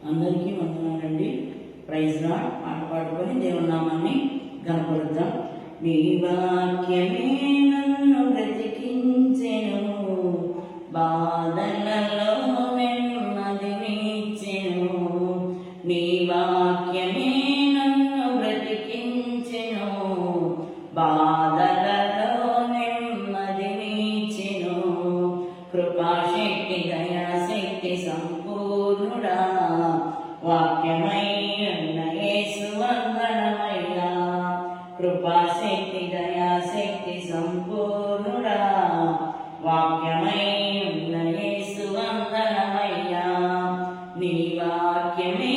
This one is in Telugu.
అందరికీ వందనాలండి. Praise Lord. పాట పాడుకొని దేవుని నామాన్ని గణపరుద్దాం. నీ వాక్యమే నన్ను బ్రతికించెను, బాధలలో నెమ్మదినిచ్చెను. నీ వాక్యమే నన్ను బ్రతికించెను, బాధలలో నెమ్మదినిచ్చెను. కృపాశక్తి దయాశక్తి సంపూర్ణుడా, వాక్యమై ఉన్న యేసు వందనమయ్యా. కృపాశక్తి దయాశక్తి సంపూర్ణుడా, వాక్యమై ఉన్న యేసు వందనమయ్యా. నీ వాక్యమే